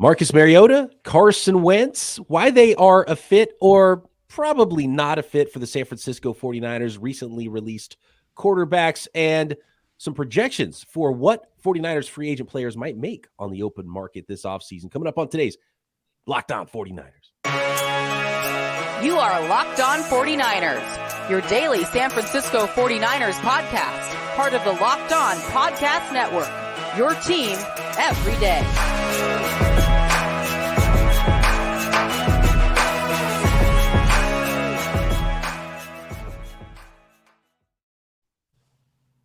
Marcus Mariota, Carson Wentz, why they are a fit or probably not a fit for the San Francisco 49ers, recently released quarterbacks, and some projections for what 49ers free agent players might make on the open market this offseason. Coming up on today's Locked On 49ers. You are Locked On 49ers, your daily San Francisco 49ers podcast, part of the Locked On Podcast Network, your team every day.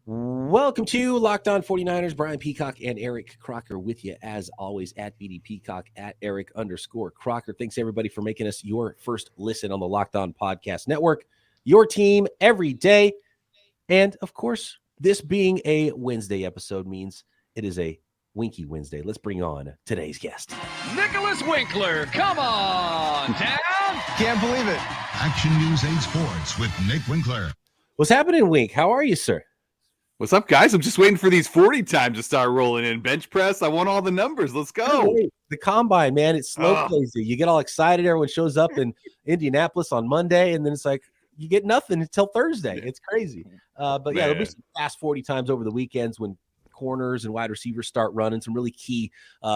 Welcome to Locked On 49ers. Brian Peacock and Eric Crocker with you, as always, at BD Peacock, at Eric_Crocker. Thanks, everybody, for making us your first listen on the Locked On Podcast Network, your team every day. And, of course, this being a Wednesday episode means it is a Winky Wednesday. Let's bring on today's guest. Nicholas Winkler, come on down. Can't believe it. Action News 8 Sports with Nick Winkler. What's happening, Wink? How are you, sir? What's up, guys? I'm just waiting for these 40 times to start rolling in. Bench press, I want all the numbers. Let's go. The combine, man, it's slow plays you. You get all excited. Everyone shows up in Indianapolis on Monday, and then it's like you get nothing until Thursday. It's crazy. But yeah, there'll be some fast 40 times over the weekends when corners and wide receivers start running, some really key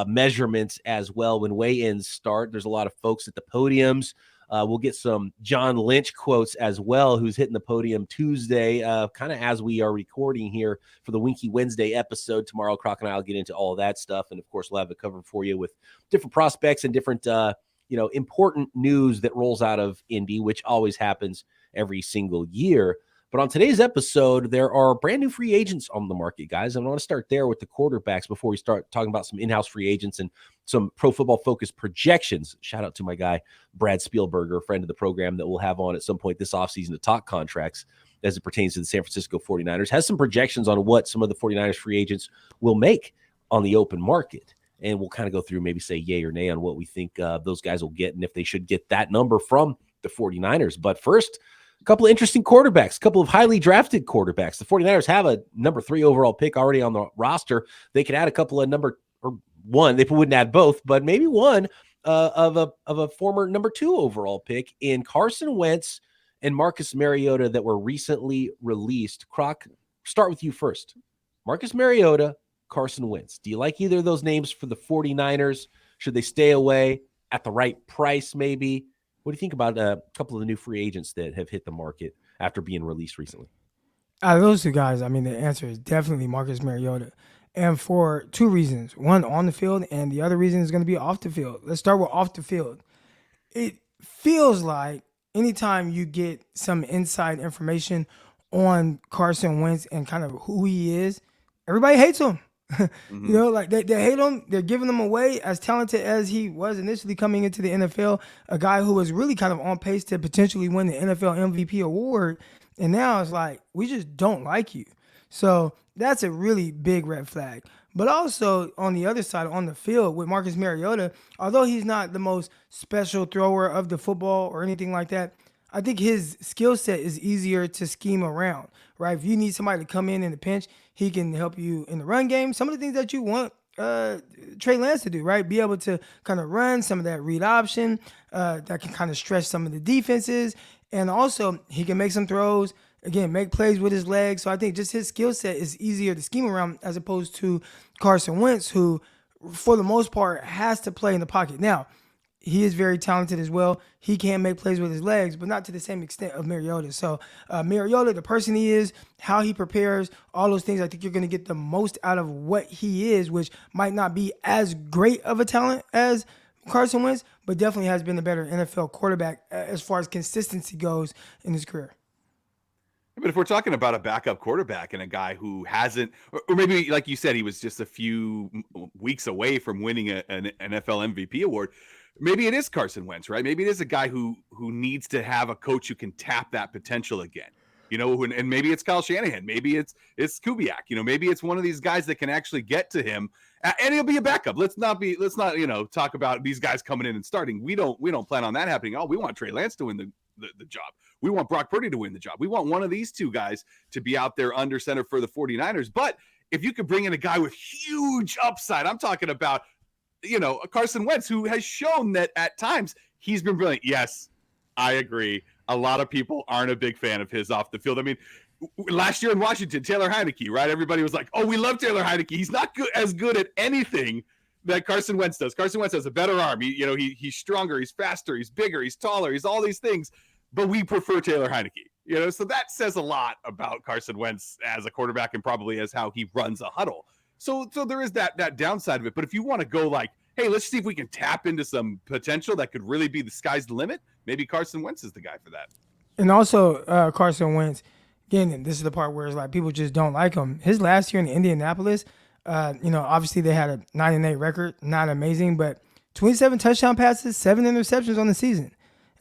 measurements as well when weigh-ins start. There's a lot of folks at the podiums. We'll get some John Lynch quotes as well, who's hitting the podium Tuesday, kind of as we are recording here for the Winky Wednesday episode. Tomorrow, Croc and I will get into all of that stuff. And, of course, we'll have it covered for you with different prospects and different, important news that rolls out of Indy, which always happens every single year. But on today's episode, there are brand new free agents on the market, guys. And I want to start there with the quarterbacks before we start talking about some in-house free agents and some Pro Football Focus projections. Shout out to my guy, Brad Spielberger, a friend of the program that we'll have on at some point this offseason to talk contracts as it pertains to the San Francisco 49ers. Has some projections on what some of the 49ers free agents will make on the open market. And we'll kind of go through, maybe say yay or nay on what we think those guys will get and if they should get that number from the 49ers. But first, a couple of interesting quarterbacks, a couple of highly drafted quarterbacks. The 49ers have a number 3 overall pick already on the roster. They could add a couple of one. They wouldn't add both, but maybe one of a former number 2 overall pick in Carson Wentz and Marcus Mariota that were recently released. Croc, start with you first. Marcus Mariota, Carson Wentz. Do you like either of those names for the 49ers? Should they stay away at the right price maybe? What do you think about a couple of the new free agents that have hit the market after being released recently? Out of those two guys, I mean, the answer is definitely Marcus Mariota. And for 2 reasons. One, on the field, and the other reason is going to be off the field. Let's start with off the field. It feels like anytime you get some inside information on Carson Wentz and kind of who he is, everybody hates him. Mm-hmm. You know, like they hate him. They're giving him away as talented as he was initially coming into the NFL, a guy who was really kind of on pace to potentially win the NFL MVP award. And now it's like, we just don't like you. So that's a really big red flag. But also on the other side, on the field with Marcus Mariota, although he's not the most special thrower of the football or anything like that, I think his skill set is easier to scheme around, right? If you need somebody to come in the pinch, he can help you in the run game. Some of the things that you want Trey Lance to do, right? Be able to kind of run some of that read option that can kind of stretch some of the defenses. And also, he can make some throws, again, make plays with his legs. So I think just his skill set is easier to scheme around as opposed to Carson Wentz, who, for the most part, has to play in the pocket. Now, he is very talented as well. He can make plays with his legs, but not to the same extent of Mariota. So Mariota, the person he is, how he prepares, all those things, I think you're going to get the most out of what he is, which might not be as great of a talent as Carson Wentz, but definitely has been a better NFL quarterback as far as consistency goes in his career. But if we're talking about a backup quarterback and a guy who hasn't, or maybe like you said, he was just a few weeks away from winning an NFL MVP award, maybe it is Carson Wentz, right? Maybe it is a guy who needs to have a coach who can tap that potential again. You know, and maybe it's Kyle Shanahan, maybe it's Kubiak, you know, maybe it's one of these guys that can actually get to him, and he'll be a backup. Let's not talk about these guys coming in and starting. We don't plan on that happening. We want Trey Lance to win the job. We want Brock Purdy to win the job. We want one of these two guys to be out there under center for the 49ers. But if you could bring in a guy with huge upside, I'm talking about Carson Wentz, who has shown that at times he's been brilliant. Yes, I agree. A lot of people aren't a big fan of his off the field. I mean, last year in Washington, Taylor Heineke, right? Everybody was like, oh, we love Taylor Heineke. He's not as good at anything that Carson Wentz does. Carson Wentz has a better arm. He's stronger, he's faster, he's bigger, he's taller, he's all these things, but we prefer Taylor Heineke. So that says a lot about Carson Wentz as a quarterback and probably as how he runs a huddle. So there is that downside of it. But if you want to go like, hey, let's see if we can tap into some potential that could really be the sky's the limit, maybe Carson Wentz is the guy for that. And also Carson Wentz, again, this is the part where it's like people just don't like him. His last year in Indianapolis, obviously they had a 9-8 record, not amazing, but 27 touchdown passes, 7 interceptions on the season.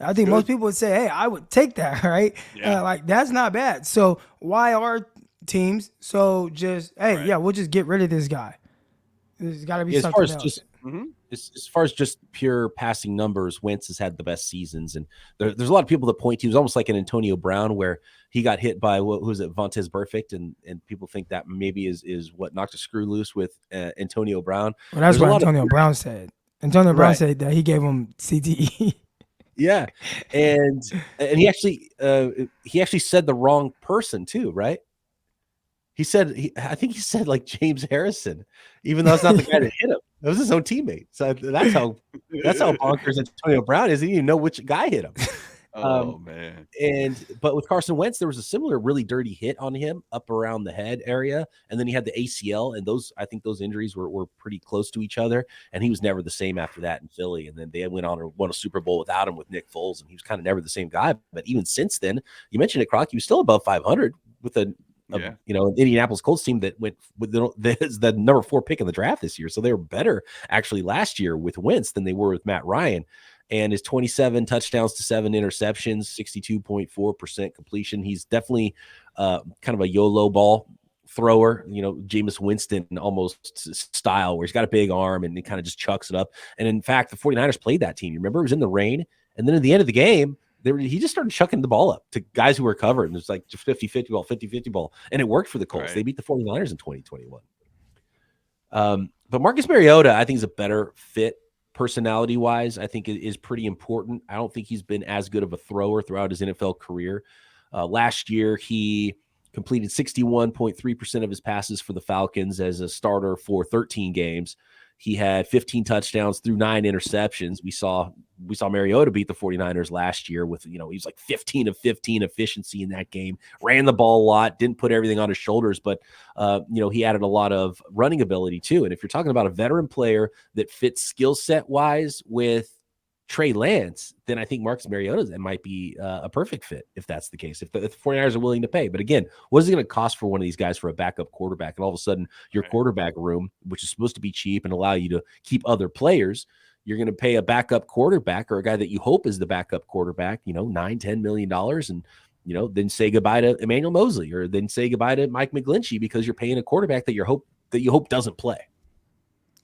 I think most people would say, hey, I would take that, right? Yeah. That's not bad. So why are teams so just, hey, yeah, we'll just get rid of this guy? There's got to be something else. As far as just pure passing numbers, Wentz has had the best seasons, and there's a lot of people that point to. It was almost like an Antonio Brown, where he got hit by Vontaze Burfict, and people think that maybe is what knocked a screw loose with Antonio Brown. Well, that's what Antonio Brown said. Antonio Brown said that he gave him CTE. Yeah, and he actually said the wrong person too, right? I think he said like James Harrison, even though it's not the guy that hit him. It was his own teammate. So that's how bonkers Antonio Brown is. He didn't even know which guy hit him. Man. But with Carson Wentz, there was a similar really dirty hit on him up around the head area, and then he had the ACL, and I think those injuries were pretty close to each other, and he was never the same after that in Philly. And then they went on and won a Super Bowl without him with Nick Foles, and he was kind of never the same guy. But even since then, you mentioned it, Croc, he was still above 500 with an Indianapolis Colts team that went with the number 4 pick in the draft this year. So they were better actually last year with Wentz than they were with Matt Ryan. And his 27 touchdowns to 7 interceptions, 62.4% completion. He's definitely kind of a YOLO ball thrower, Jameis Winston almost style, where he's got a big arm and he kind of just chucks it up. And in fact, the 49ers played that team. You remember, it was in the rain. And then at the end of the game, he just started chucking the ball up to guys who were covered. And it was like 50-50 ball, 50-50 ball. And it worked for the Colts. Right. They beat the 49ers in 2021. But Marcus Mariota, I think, is a better fit personality-wise. I think it is pretty important. I don't think he's been as good of a thrower throughout his NFL career. Last year, he completed 61.3% of his passes for the Falcons as a starter for 13 games. He had 15 touchdowns through 9 interceptions. We saw Mariota beat the 49ers last year with, he was like 15 of 15 efficiency in that game, ran the ball a lot, didn't put everything on his shoulders, but, he added a lot of running ability too. And if you're talking about a veteran player that fits skill set wise with Trey Lance, then I think Marcus Mariota might be a perfect fit if that's the case, if the 49ers are willing to pay. But again, what is it going to cost for one of these guys for a backup quarterback? And all of a sudden your quarterback room, which is supposed to be cheap and allow you to keep other players, you're going to pay a backup quarterback or a guy that you hope is the backup quarterback, $9-10 million. And, then say goodbye to Emmanuel Mosley, or then say goodbye to Mike McGlinchey, because you're paying a quarterback that you hope doesn't play.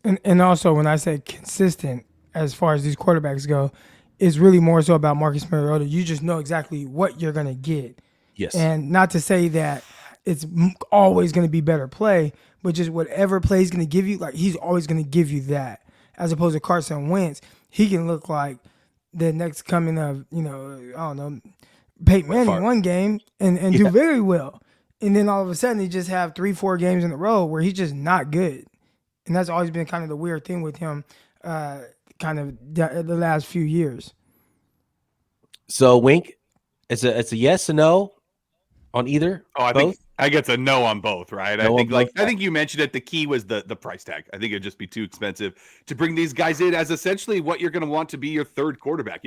And also, when I say consistent, as far as these quarterbacks go, is really more so about Marcus Mariota. You just know exactly what you're going to get. Yes. And not to say that it's always going to be better play, but just whatever play he's going to give you, like, he's always going to give you that. As opposed to Carson Wentz, he can look like the next coming of, Peyton Manning one game and do very well. And then all of a sudden he just have 3-4 games in a row where he's just not good. And that's always been kind of the weird thing with him, kind of the last few years. So Wink, it's a yes or no on either? I think I guess a no on both, right? I think you mentioned it. The key was the price tag. I think it'd just be too expensive to bring these guys in as essentially what you're going to want to be your third quarterback.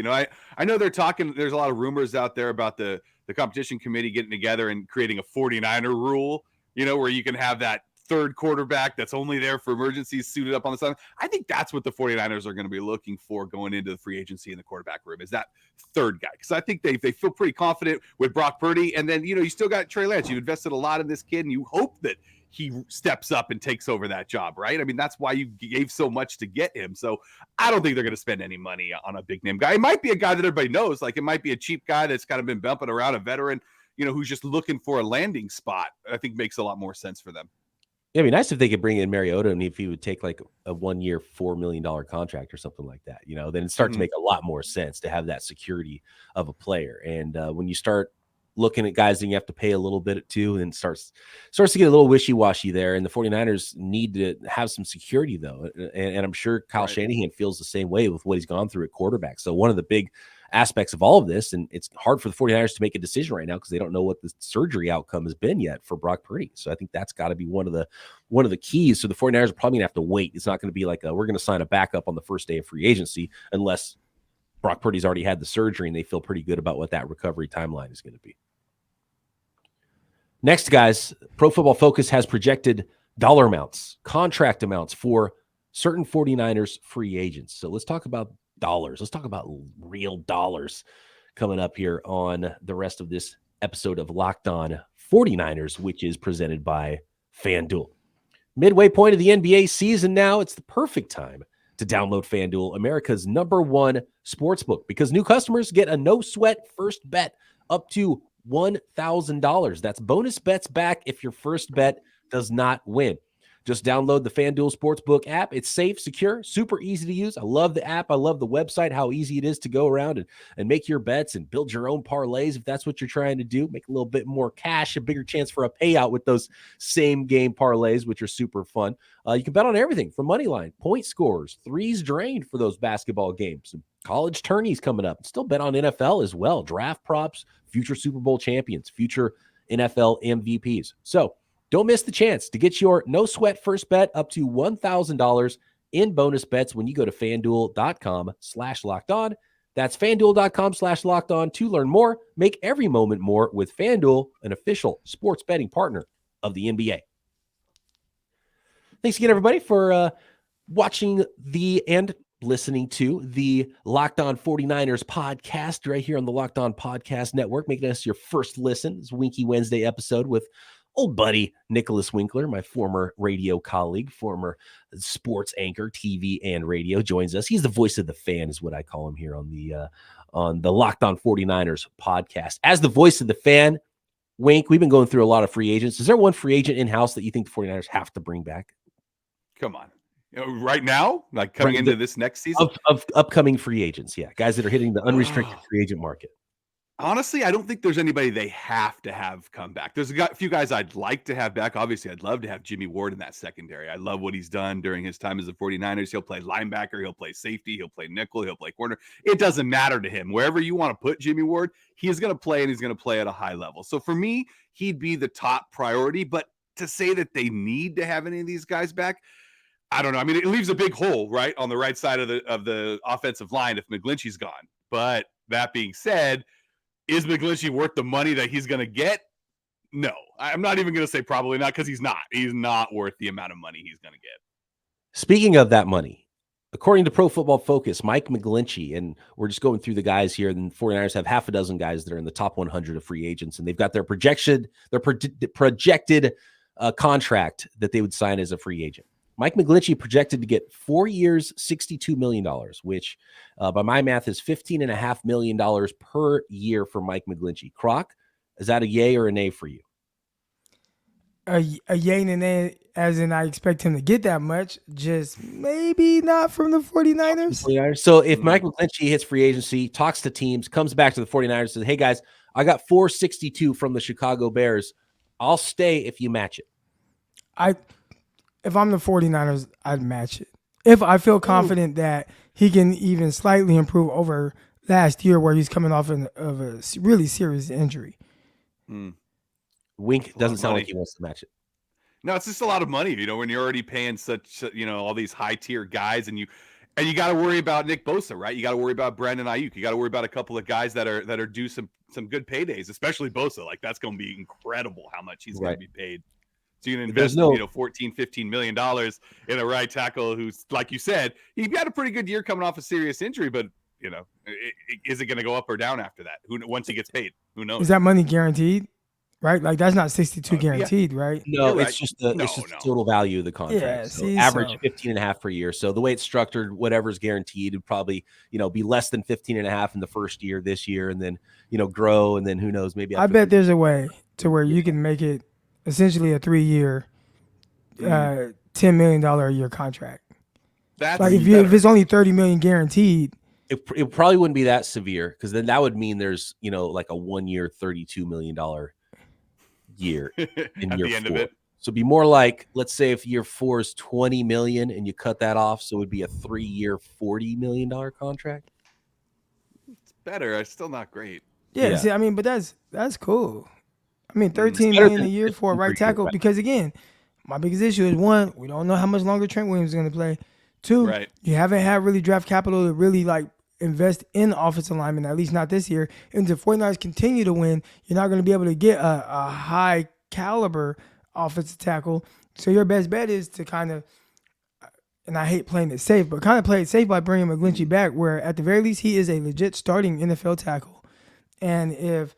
I know they're talking, there's a lot of rumors out there about the competition committee getting together and creating a 49er rule, where you can have that third quarterback that's only there for emergencies suited up on the side. I think that's what the 49ers are going to be looking for going into the free agency in the quarterback room, is that third guy. Because I think they feel pretty confident with Brock Purdy. And then, you still got Trey Lance. You've invested a lot in this kid, and you hope that he steps up and takes over that job, right? I mean, that's why you gave so much to get him. So I don't think they're going to spend any money on a big name guy. It might be a guy that everybody knows. Like, it might be a cheap guy that's kind of been bumping around, a veteran, who's just looking for a landing spot. I think makes a lot more sense for them. It'd be nice if they could bring in Mariota, and if he would take like a 1 year, $4 million contract or something like that, then it starts to make a lot more sense to have that security of a player. And when you start looking at guys and you have to pay a little bit too, and starts to get a little wishy-washy there. And the 49ers need to have some security though. And I'm sure Kyle Shanahan feels the same way with what he's gone through at quarterback. So one of the big aspects of all of this, and it's hard for the 49ers to make a decision right now because they don't know what the surgery outcome has been yet for Brock Purdy. So I think that's got to be one of the keys. So the 49ers are probably gonna have to wait. It's not going to be like we're going to sign a backup on the first day of free agency unless Brock Purdy's already had the surgery and they feel pretty good about what that recovery timeline is going to be. Next, guys, Pro Football Focus has projected dollar amounts, contract amounts for certain 49ers free agents. So let's talk about dollars. Let's talk about real dollars coming up here on the rest of this episode of Locked On 49ers, which is presented by FanDuel. Midway point of the NBA season now, it's the perfect time to download FanDuel, America's #1 sportsbook, because new customers get a no-sweat first bet up to $1,000. That's bonus bets back if your first bet does not win. Just download the FanDuel Sportsbook app. It's safe, secure, super easy to use. I love the app. I love the website, how easy it is to go around and make your bets and build your own parlays if that's what you're trying to do. Make a little bit more cash, a bigger chance for a payout with those same game parlays, which are super fun. You can bet on everything from money line, point scorers, threes drained for those basketball games, college tourneys coming up. Still bet on NFL as well, draft props, future Super Bowl champions, future NFL MVPs. So don't miss the chance to get your no-sweat first bet up to $1,000 in bonus bets when you go to FanDuel.com/lockedon. That's FanDuel.com/lockedon to learn more. Make every moment more with FanDuel, an official sports betting partner of the NBA. Thanks again, everybody, for watching and listening to the Locked On 49ers podcast right here on the Locked On Podcast Network, making us your first listen. It's Winky Wednesday episode with old buddy Nicholas Winkler, my former radio colleague, former sports anchor, TV and radio, joins us. He's the voice of the fan, is what I call him here on the Locked On 49ers podcast. As the voice of the fan, Wink, we've been going through a lot of free agents. Is there one free agent in-house that you think the 49ers have to bring back? Come on. Right now, like coming into this next season? Of upcoming free agents, yeah. Guys that are hitting the unrestricted free agent market. Honestly, I don't think there's anybody they have to have come back. There's a few guys I'd like to have back. Obviously, I'd love to have Jimmie Ward in that secondary. I love what he's done during his time as the 49ers. He'll play linebacker. He'll play safety. He'll play nickel. He'll play corner. It doesn't matter to him. Wherever you want to put Jimmie Ward, he's going to play, and he's going to play at a high level. So for me, he'd be the top priority. But to say that they need to have any of these guys back, I don't know. I mean, it leaves a big hole, right, on the right side of the offensive line if McGlinchey's gone. But that being said, is McGlinchey worth the money that he's going to get? No. I'm not even going to say probably not, because he's not. He's not worth the amount of money he's going to get. Speaking of that money, according to Pro Football Focus, Mike McGlinchey, and we're just going through the guys here, and the 49ers have half a dozen guys that are in the top 100 of free agents, and they've got their projected contract that they would sign as a free agent. Mike McGlinchey projected to get 4 years, $62 million, which by my math is $15.5 million per year for Mike McGlinchey. Croc, is that a yay or a nay for you? A yay and a nay, as in I expect him to get that much, just maybe not from the 49ers. So if Mike McGlinchey hits free agency, talks to teams, comes back to the 49ers, says, hey, guys, I got $462 from the Chicago Bears. I'll stay if you match it. If I'm the 49ers, I'd match it. If I feel confident that he can even slightly improve over last year where he's coming off of a really serious injury. Wink doesn't sound like he wants to match it. No, it's just a lot of money, when you're already paying such, all these high-tier guys, and you got to worry about Nick Bosa, right? You got to worry about Brandon Ayuk. You got to worry about a couple of guys that are due some good paydays, especially Bosa. Like, that's going to be incredible how much he's going to be paid. So you can invest, $14, $15 million in a right tackle who's, like you said, he got a pretty good year coming off a serious injury, but, is it going to go up or down after that? Once he gets paid, who knows? Is that money guaranteed? Right? Like, that's not 62 guaranteed, right? No, it's just the total value of the contract. Yeah, so average 15.5 per year. So the way it's structured, whatever's guaranteed would probably, be less than 15.5 in the first year this year, and then, grow, and then who knows, maybe. I bet there's a way to where you can make it essentially a 3-year $10 million a year contract. That's like if it's only $30 million guaranteed. It probably wouldn't be that severe because then that would mean there's, like a 1 year, $32 million year in year 4. So it'd be more like, let's say if year 4 is 20 million and you cut that off, so it would be a 3-year, $40 million contract. It's better. It's still not great. Yeah. See, I mean, but that's cool. I mean, $13 million a year for a right tackle because again, my biggest issue is 1, we don't know how much longer Trent Williams is going to play. 2, you haven't had really draft capital to really invest in offensive linemen, at least not this year. And if the 49ers continue to win, you're not going to be able to get a high caliber offensive tackle. So your best bet is to kind of, and I hate playing it safe, but kind of play it safe by bringing McGlinchey back, where at the very least he is a legit starting NFL tackle. And if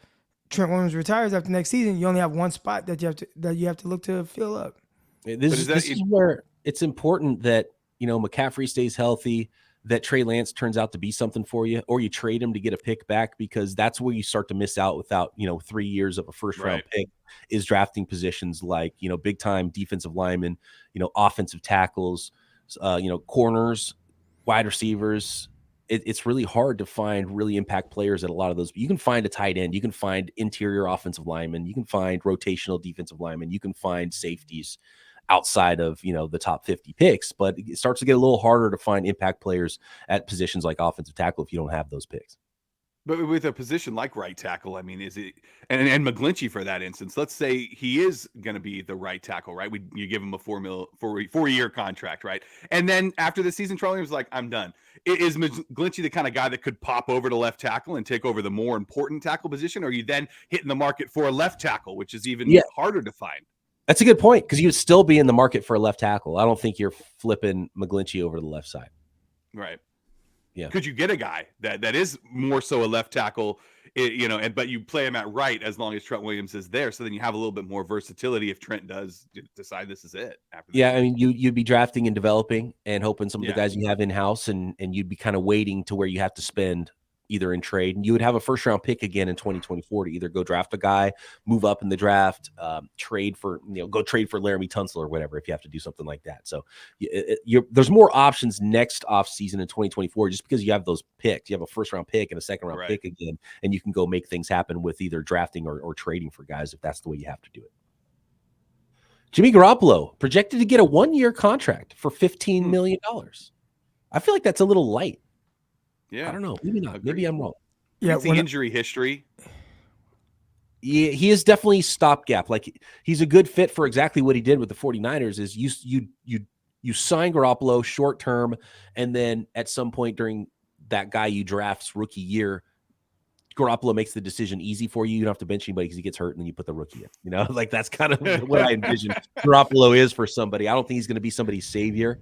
Trent Williams retires after next season, you only have one spot that you have to look to fill up. This is where it's important that McCaffrey stays healthy, that Trey Lance turns out to be something for you, or you trade him to get a pick back, because that's where you start to miss out without 3 years of a first round pick, is drafting positions like big time defensive linemen, offensive tackles, corners, wide receivers. It's really hard to find really impact players at a lot of those. You can find a tight end, you can find interior offensive linemen, you can find rotational defensive linemen, you can find safeties outside of the top 50 picks, but it starts to get a little harder to find impact players at positions like offensive tackle if you don't have those picks. But with a position like right tackle, I mean, is it and McGlinchey for that instance? Let's say he is going to be the right tackle, right? You give him a 4-year contract, right? And then after the season, Trey was like, "I'm done." Is McGlinchey the kind of guy that could pop over to left tackle and take over the more important tackle position, or are you then hitting the market for a left tackle, which is even harder to find? That's a good point, because you'd still be in the market for a left tackle. I don't think you're flipping McGlinchey over to the left side. Right. Yeah. Could you get a guy that is more so a left tackle, but you play him at right as long as Trent Williams is there, so then you have a little bit more versatility if Trent does decide this is it. I mean, you'd be drafting and developing and hoping some of the guys you have in-house, and you'd be kind of waiting to where you have to spend either in trade, and you would have a first round pick again in 2024 to either go draft a guy, move up in the draft, trade for, go trade for Laramie Tunsil or whatever, if you have to do something like that. So there's more options next off season in 2024, just because you have those picks. You have a first round pick and a second round pick again, and you can go make things happen with either drafting or trading for guys if that's the way you have to do it. Jimmy Garoppolo projected to get a 1-year contract for $15 million. I feel like that's a little light. Yeah, I don't know. Maybe not. Maybe I'm wrong. Yeah, the injury history. He is definitely stopgap. Like, he's a good fit for exactly what he did with the 49ers. Is you sign Garoppolo short term, and then at some point during that guy you draft's rookie year, Garoppolo makes the decision easy for you. You don't have to bench anybody because he gets hurt, and then you put the rookie in. Like, that's kind of what I envision Garoppolo is for somebody. I don't think he's going to be somebody's savior.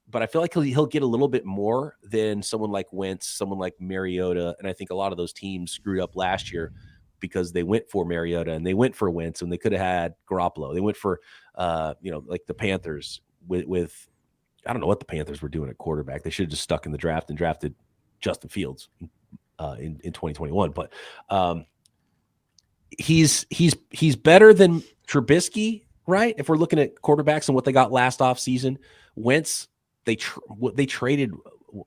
But I feel like he'll get a little bit more than someone like Wentz, someone like Mariota. And I think a lot of those teams screwed up last year because they went for Mariota and they went for Wentz, and they could have had Garoppolo. They went for, like the Panthers with I don't know what the Panthers were doing at quarterback. They should have just stuck in the draft and drafted Justin Fields in 2021. But he's better than Trubisky, right? If we're looking at quarterbacks and what they got last offseason, Wentz, they traded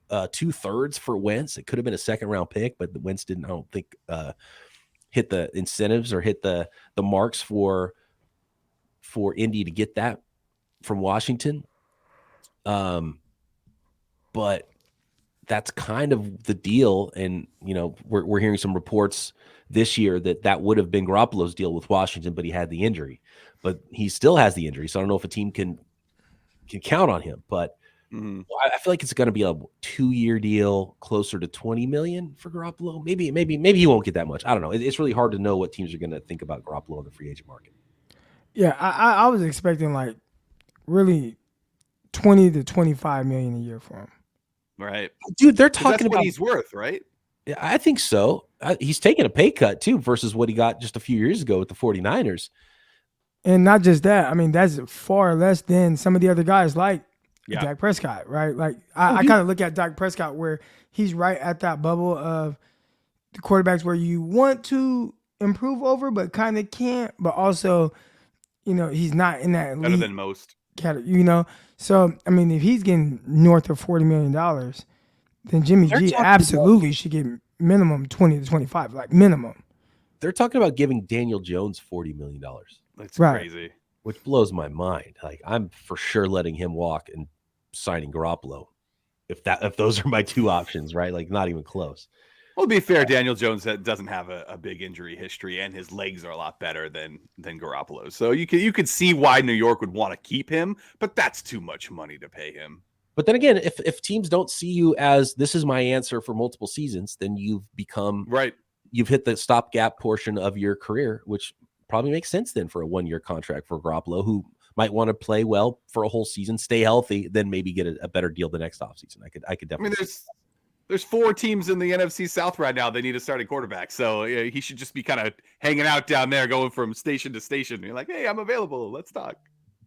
2/3 for Wentz. It could have been a second round pick, but the Wentz didn't, I don't think, hit the incentives or hit the marks for Indy to get that from Washington. But that's kind of the deal. And, we're hearing some reports this year that would have been Garoppolo's deal with Washington, but he had the injury. But he still has the injury, so I don't know if a team can count on him. But I feel like it's going to be a 2-year deal, closer to $20 million for Garoppolo. Maybe he won't get that much. I don't know. It's really hard to know what teams are going to think about Garoppolo in the free agent market. Yeah, I was expecting like really 20 to 25 million a year for him. Right, dude. They're talking about what he's worth, right? Yeah, I think so. He's taking a pay cut too versus what he got just a few years ago with the 49ers. And not just that. I mean, that's far less than some of the other guys like Dak Prescott, right? Like I kind of look at Dak Prescott where he's right at that bubble of the quarterbacks where you want to improve over, but kind of can't. But also, he's not in that Better elite than most. category. So I mean, if he's getting north of $40 million, then Jimmy They're G talking absolutely should get minimum 20 to 25, like minimum. They're talking about giving Daniel Jones $40 million, That's Right. crazy. which blows my mind. Like, I'm for sure letting him walk and signing Garoppolo if those are my two options, right? Like, not even close. Well, to be fair, Daniel Jones doesn't have a big injury history, and his legs are a lot better than Garoppolo's. So you could see why New York would want to keep him, but that's too much money to pay him. But then again, if teams don't see you as this is my answer for multiple seasons, then you've become right. You've hit the stopgap portion of your career, which probably makes sense then for a 1-year contract for Garoppolo, who might want to play well for a whole season, stay healthy, then maybe get a better deal the next offseason. I could definitely. I mean, there's 4 teams in the NFC South right now. They need a starting quarterback, so he should just be kind of hanging out down there, going from station to station. You're like, hey, I'm available. Let's talk.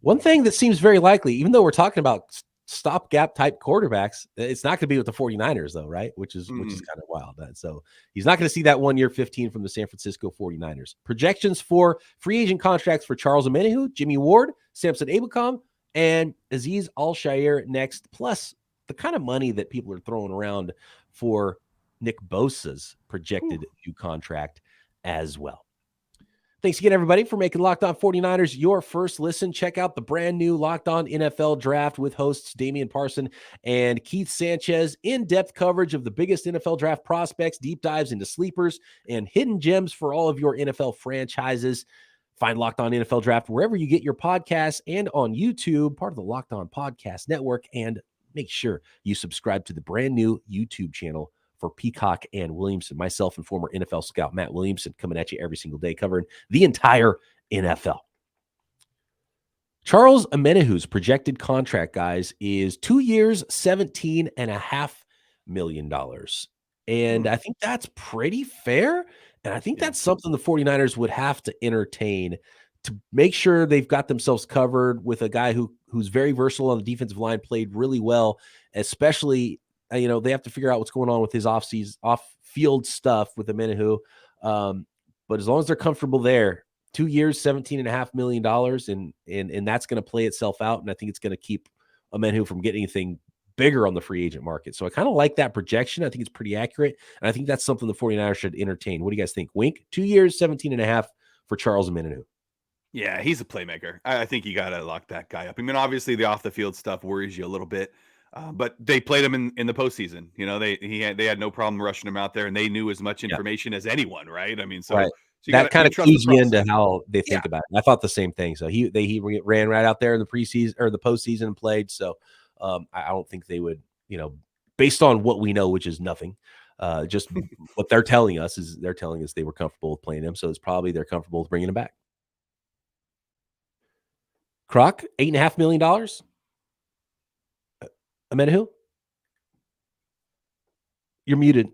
One thing that seems very likely, even though we're talking about stopgap type quarterbacks, it's not going to be with the 49ers though, right? Which is kind of wild. So he's not going to see that 1-year 15 from the San Francisco 49ers. Projections for free agent contracts for Charles Omenihu, Jimmie Ward, Samson Ebukam, and Azeez al-Shaair next, plus the kind of money that people are throwing around for Nick Bosa's projected new contract as well. Thanks again, everybody, for making Locked On 49ers your first listen. Check out the brand new Locked On NFL Draft with hosts Damian Parson and Keith Sanchez. In-depth coverage of the biggest NFL draft prospects, deep dives into sleepers, and hidden gems for all of your NFL franchises. Find Locked On NFL Draft wherever you get your podcasts and on YouTube, part of the Locked On Podcast Network. And make sure you subscribe to the brand new YouTube channel for Peacock and Williamson. Myself and former NFL scout Matt Williamson coming at you every single day, covering the entire NFL. Charles Omenihu's projected contract, guys, is 2 years, $17.5 million. And I think that's pretty fair. And I think that's something the 49ers would have to entertain to make sure they've got themselves covered with a guy who's very versatile on the defensive line, played really well, especially they have to figure out what's going on with his off-field stuff with Omenihu. But as long as they're comfortable there, 2 years, $17.5 million, and that's going to play itself out. And I think it's going to keep Omenihu from getting anything bigger on the free agent market. So I kind of like that projection. I think it's pretty accurate. And I think that's something the 49ers should entertain. What do you guys think? Wink, 2 years, 17.5 for Charles Omenihu. Yeah, he's a playmaker. I think you got to lock that guy up. I mean, obviously the off-the-field stuff worries you a little bit. But they played him in the postseason. They had no problem rushing him out there, and they knew as much information as anyone, right? I mean, so, right. So that kind of clues you into how they think about it. I thought the same thing. So he ran right out there in the preseason or the postseason and played. So I don't think they would, based on what we know, which is nothing. Just what they're telling us they were comfortable with playing him. So it's probably they're comfortable with bringing him back. Croc, $8.5 million. Omenihu? You're muted.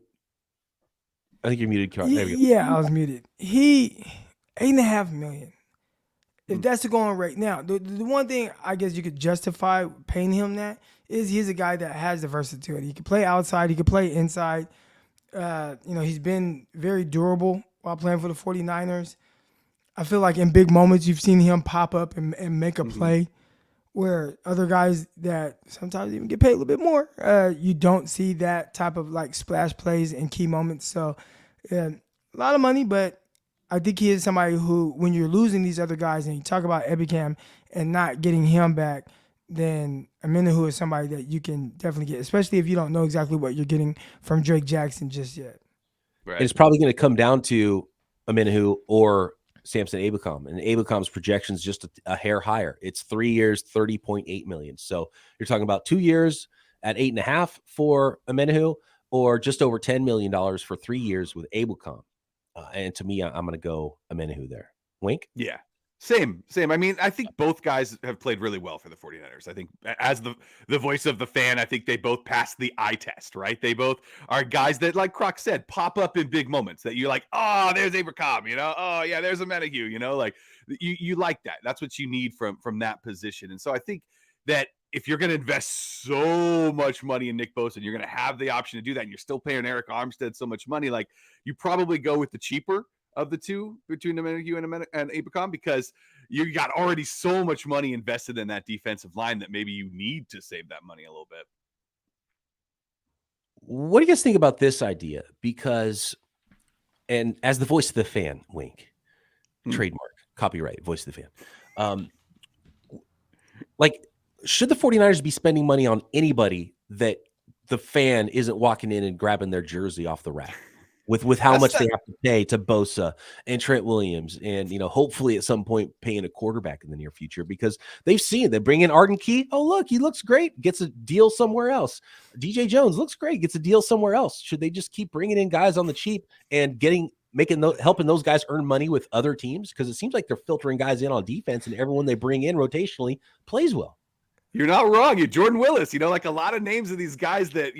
I think you're muted, Croc. There we go. Yeah, I was muted. He $8.5 million. If that's the going rate now, the one thing I guess you could justify paying him that is he's a guy that has the versatility. He can play outside. He can play inside. He's been very durable while playing for the 49ers. I feel like in big moments you've seen him pop up and make a play where other guys that sometimes even get paid a little bit more, you don't see that type of like splash plays in key moments. So a lot of money, but I think he is somebody who, when you're losing these other guys and you talk about Ebukam and not getting him back, then Omenihu is somebody that you can definitely get, especially if you don't know exactly what you're getting from Drake Jackson just yet. Right. It's probably going to come down to Omenihu or Samson Ebukam, and Ebukam's projections just a hair higher. It's 3 years, $30.8 million. So you're talking about 2 years at 8.5 for Omenihu, or just over $10 million for 3 years with Ebukam. And to me, I'm going to go Omenihu there. Wink? Yeah. Same. I mean, I think both guys have played really well for the 49ers. I think as the voice of the fan, I think they both passed the eye test, right? They both are guys that, like Croc said, pop up in big moments that you're like, oh, there's Ebukam, oh yeah, there's Omenihu, like you like that. That's what you need from that position. And so I think that if you're going to invest so much money in Nick Bosa and you're going to have the option to do that, and you're still paying Eric Armstead so much money, like you probably go with the cheaper of the two between Omenihu and Ebukam, because you got already so much money invested in that defensive line that maybe you need to save that money a little bit. What do you guys think about this idea? Because, and as the voice of the fan, wink, trademark, copyright, voice of the fan. Like, should the 49ers be spending money on anybody that the fan isn't walking in and grabbing their jersey off the rack with how much they have to pay to Bosa and Trent Williams and, hopefully at some point paying a quarterback in the near future, because they've seen they bring in Arden Key. Oh, look, he looks great. Gets a deal somewhere else. DJ Jones looks great. Gets a deal somewhere else. Should they just keep bringing in guys on the cheap and helping those guys earn money with other teams? Because it seems like they're filtering guys in on defense, and everyone they bring in rotationally plays well. You're not wrong. You're Jordan Willis, like a lot of names of these guys that,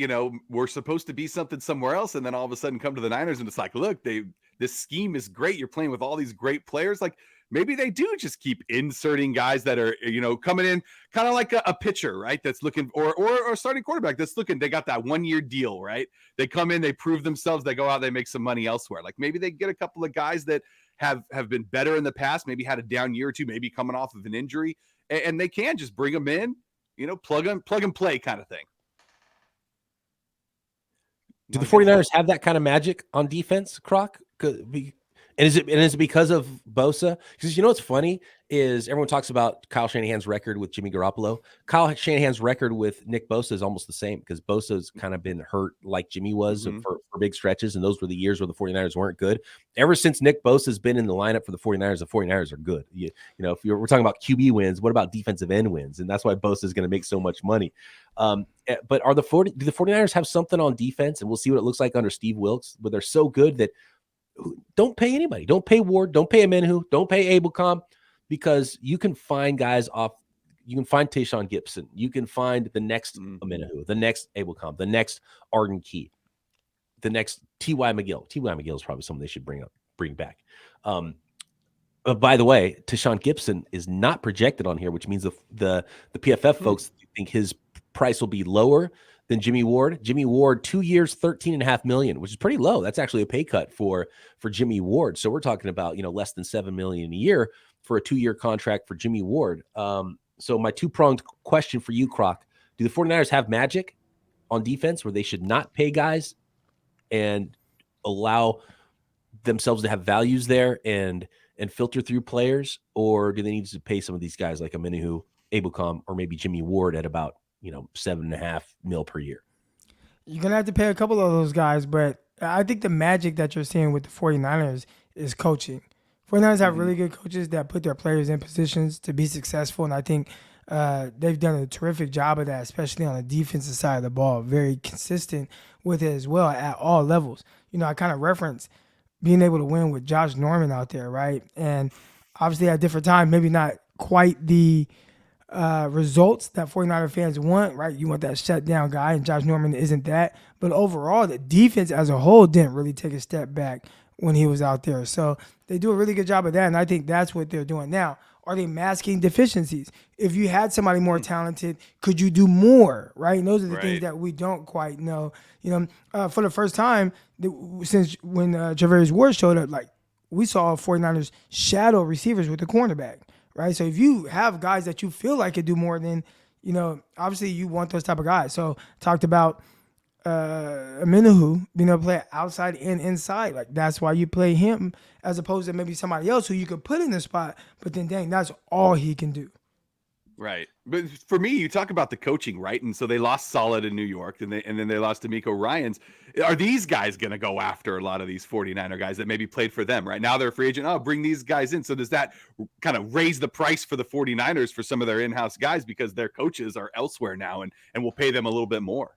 were supposed to be something somewhere else. And then all of a sudden come to the Niners and it's like, look, this scheme is great. You're playing with all these great players. Like maybe they do just keep inserting guys that are, coming in kind of like a pitcher, right? That's looking or a starting quarterback that's looking, they got that 1-year deal, right? They come in, they prove themselves, they go out, they make some money elsewhere. Like maybe they get a couple of guys that have been better in the past, maybe had a down year or two, maybe coming off of an injury, and they can just bring them in. Plug and play kind of thing. Do the 49ers have that kind of magic on defense, Croc? And is it because of Bosa? Because what's funny is everyone talks about Kyle Shanahan's record with Jimmy Garoppolo. Kyle Shanahan's record with Nick Bosa is almost the same, because Bosa's kind of been hurt like Jimmy was for big stretches, and those were the years where the 49ers weren't good. Ever since Nick Bosa's been in the lineup for the 49ers are good. If we're talking about QB wins, what about defensive end wins? And that's why Bosa is going to make so much money. But do the 49ers have something on defense? And we'll see what it looks like under Steve Wilks, but they're so good that don't pay anybody. Don't pay Ward. Don't pay Omenihu. Don't pay Ebukam, because you can find guys off. You can find Tayshaun Gibson. You can find the next Omenihu, the next Ebukam, the next Arden Key, the next T.Y. McGill. T.Y. McGill is probably someone they should bring back. By the way, Tayshaun Gibson is not projected on here, which means the PFF folks think his price will be lower than Jimmie Ward. Jimmie Ward, 2 years, $13.5 million, which is pretty low. That's actually a pay cut for Jimmie Ward. So we're talking about, less than $7 million a year for a 2-year contract for Jimmie Ward. So my two-pronged question for you, Croc, do the 49ers have magic on defense where they should not pay guys and allow themselves to have values there and filter through players? Or do they need to pay some of these guys like Omenihu, Ebukam, or maybe Jimmie Ward at about $7.5 million per year? You're going to have to pay a couple of those guys, but I think the magic that you're seeing with the 49ers is coaching. 49ers have really good coaches that put their players in positions to be successful, and I think they've done a terrific job of that, especially on the defensive side of the ball, very consistent with it as well at all levels. I kind of reference being able to win with Josh Norman out there, right? And obviously at different times, maybe not quite the results that 49er fans want, right? You want that shutdown guy, and Josh Norman isn't that. But overall, the defense as a whole didn't really take a step back when he was out there. So they do a really good job of that, and I think that's what they're doing now. Are they masking deficiencies? If you had somebody more talented, could you do more, right? And those are the things that we don't quite know. For the first time since when Javarius Ward showed up, like, we saw 49ers shadow receivers with the cornerback, right? So if you have guys that you feel like could do more, then, obviously you want those type of guys. So talked about Omenihu being able to play outside and inside. Like, that's why you play him as opposed to maybe somebody else who you could put in the spot, but then dang, that's all he can do. Right. But for me, you talk about the coaching, right? And so they lost Solid in New York, and then they lost D'Amico Ryans. Are these guys going to go after a lot of these 49er guys that maybe played for them, right? Now they're a free agent. Oh, bring these guys in. So does that kind of raise the price for the 49ers for some of their in-house guys because their coaches are elsewhere now and will pay them a little bit more?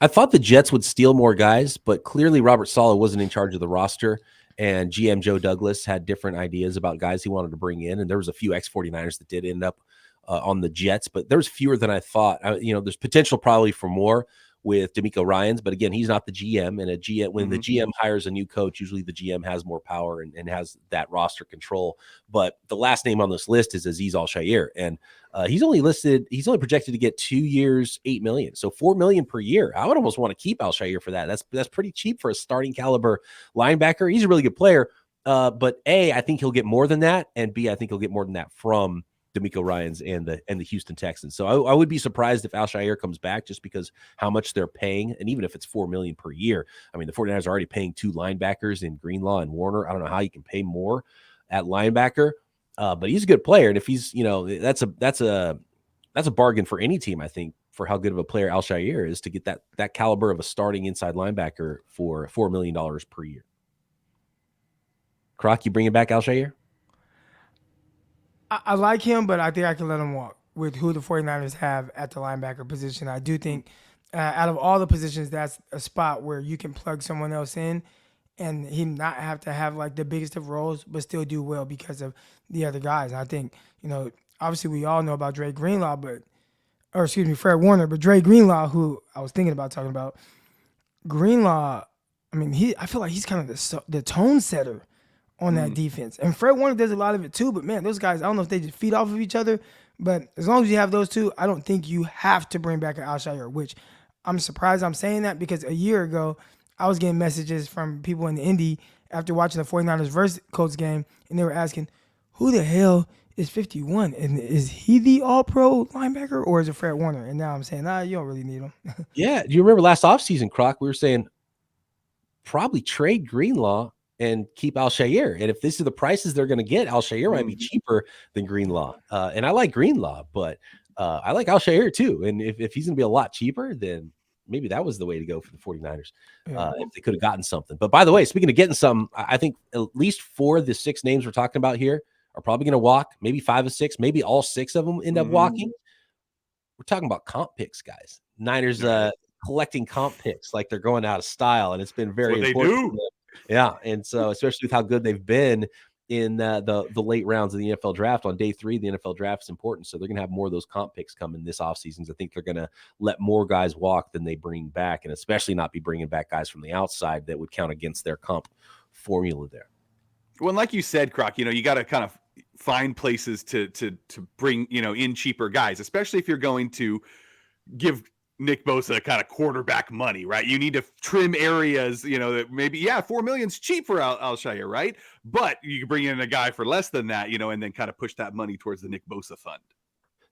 I thought the Jets would steal more guys, but clearly Robert Saleh wasn't in charge of the roster, and GM Joe Douglas had different ideas about guys he wanted to bring in, and there was a few ex-49ers that did end up on the Jets, but there's fewer than I thought. There's potential probably for more with D'Amico Ryans, but again, he's not the GM, and when the GM hires a new coach, usually the GM has more power and has that roster control. But the last name on this list is Azeez al-Shaair, and he's only projected to get 2 years, $8 million, so $4 million per year. I would almost want to keep al-Shaair for that. That's pretty cheap for a starting caliber linebacker. He's a really good player, But A, I think he'll get more than that, and B, I think he'll get more than that from D'Amico Ryans and the Houston Texans. So I would be surprised if al-Shaair comes back, just because how much they're paying, and even if it's $4 million per year. I mean, the 49ers are already paying 2 linebackers in Greenlaw and Warner. I don't know how you can pay more at linebacker, but he's a good player, and if he's, that's a bargain for any team, I think, for how good of a player al-Shaair is, to get that caliber of a starting inside linebacker for $4 million per year. Croc, you bringing back al-Shaair? I like him, but I think I can let him walk with who the 49ers have at the linebacker position. I do think out of all the positions, that's a spot where you can plug someone else in and he not have to have like the biggest of roles, but still do well because of the other guys. And I think, obviously we all know about Fred Warner, but Dre Greenlaw, who I was thinking about talking about, Greenlaw, I mean, I feel like he's kind of the tone setter on that defense. And Fred Warner does a lot of it too, but man, those guys, I don't know if they just feed off of each other, but as long as you have those two, I don't think you have to bring back an al-Shaair, which I'm surprised I'm saying that, because a year ago, I was getting messages from people in the Indy after watching the 49ers versus Colts game, and they were asking, who the hell is 51? And is he the all-pro linebacker, or is it Fred Warner? And now I'm saying, you don't really need him. Yeah. Do you remember last offseason, Croc, we were saying probably trade Greenlaw and keep al-Shaair. And if this is the prices they're going to get, al-Shaair might be cheaper than Greenlaw. And I like Greenlaw, but I like al-Shaair too. And if he's going to be a lot cheaper, then maybe that was the way to go for the 49ers. If they could have gotten something. But by the way, speaking of getting some, I think at least 4 of the 6 names we're talking about here are probably going to walk. Maybe 5 of 6, maybe all 6 of them end up walking. We're talking about comp picks, guys. Niners collecting comp picks like they're going out of style, and it's been very important. Yeah, and so especially with how good they've been in the late rounds of the NFL draft. On day 3, the NFL draft is important, so they're going to have more of those comp picks coming this offseason. I think they're going to let more guys walk than they bring back, and especially not be bringing back guys from the outside that would count against their comp formula there. Well, like you said, Croc, you got to kind of find places to bring, in cheaper guys, especially if you're going to give Nick Bosa kind of quarterback money, right? You need to trim areas, that maybe, $4 million's cheap for al-Shaair, right? But you can bring in a guy for less than that, and then kind of push that money towards the Nick Bosa fund.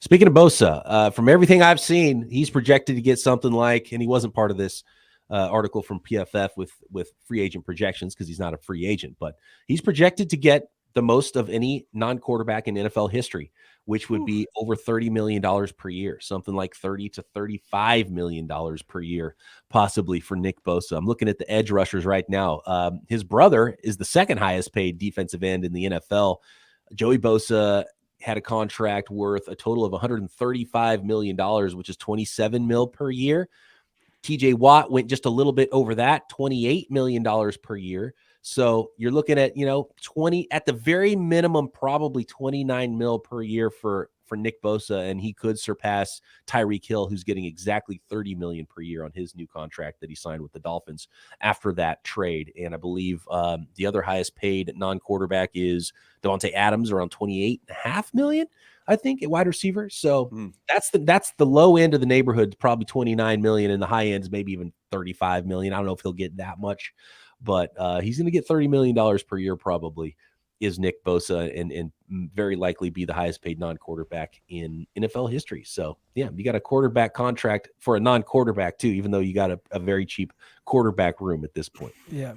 Speaking of Bosa, from everything I've seen, he's projected to get something like, and he wasn't part of this article from PFF with free agent projections because he's not a free agent, but he's projected to get the most of any non-quarterback in NFL history, which would be over $30 million per year, something like $30 to $35 million per year, possibly for Nick Bosa. I'm looking at the edge rushers right now. His brother is the second highest paid defensive end in the NFL. Joey Bosa had a contract worth a total of $135 million, which is $27 million per year. TJ Watt went just a little bit over that, $28 million per year. So you're looking at, 20 at the very minimum, probably $29 million per year for Nick Bosa, and he could surpass Tyreek Hill, who's getting exactly $30 million per year on his new contract that he signed with the Dolphins after that trade. And I believe the other highest paid non-quarterback is Davante Adams, around $28.5 million, I think, at wide receiver. So that's the low end of the neighborhood, probably $29 million, and the high end is maybe even $35 million. I don't know if he'll get that much, but he's going to get $30 million per year probably, is Nick Bosa, and very likely be the highest paid non-quarterback in NFL history. So, yeah, you got a quarterback contract for a non-quarterback too, even though you got a very cheap quarterback room at this point. Yeah.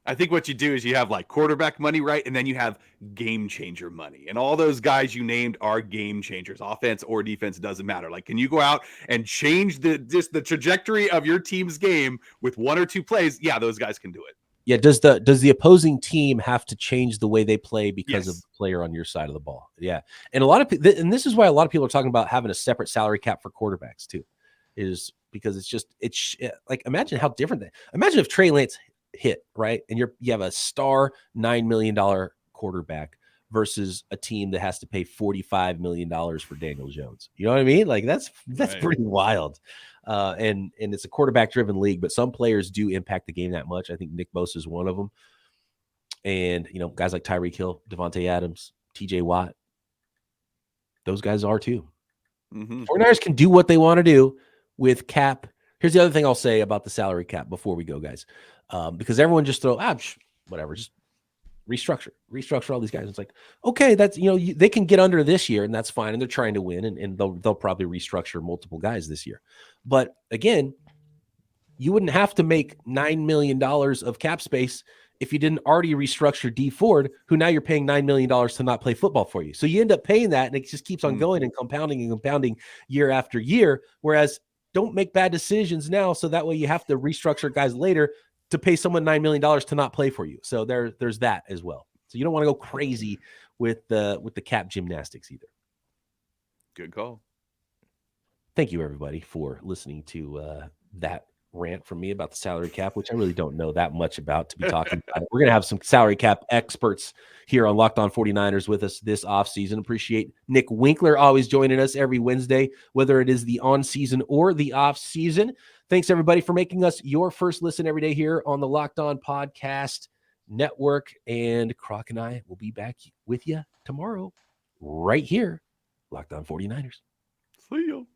I think what you do is you have like quarterback money, right? And then you have game changer money. And all those guys you named are game changers. Offense or defense, doesn't matter. Like, can you go out and change the trajectory of your team's game with 1 or 2 plays? Yeah, those guys can do it. Yeah, does the opposing team have to change the way they play because of the player on your side of the ball? Yeah. And a lot of people, and this is why a lot of people are talking about having a separate salary cap for quarterbacks too, is because it's like, imagine how different imagine if Trey Lance hit, right? And you have a star $9 million quarterback versus a team that has to pay $45 million for Daniel Jones. You know what I mean? Like that's right. Pretty wild. And it's a quarterback driven league, but some players do impact the game that much. I think Nick Bosa is one of them. And, guys like Tyreek Hill, Davante Adams, TJ Watt, those guys are too. 49ers can do what they want to do with cap. Here's the other thing I'll say about the salary cap before we go, guys. Because everyone just whatever, just restructure all these guys. It's like, okay, that's, they can get under this year and that's fine. And they're trying to win and they'll probably restructure multiple guys this year. But again, you wouldn't have to make $9 million of cap space if you didn't already restructure D Ford, who now you're paying $9 million to not play football for you. So you end up paying that and it just keeps on going and compounding year after year. Whereas don't make bad decisions now. So that way you have to restructure guys later to pay someone $9 million to not play for you. So there's that as well. So you don't want to go crazy with the cap gymnastics either. Good call. Thank you everybody for listening to that rant from me about the salary cap, which I really don't know that much about to be talking about it. We're going to have some salary cap experts here on Locked On 49ers with us this offseason. Appreciate Nick Winkler always joining us every Wednesday, whether it is the on-season or the off-season. Thanks, everybody, for making us your first listen every day here on the Locked On Podcast Network. And Croc and I will be back with you tomorrow right here, Locked On 49ers. See you.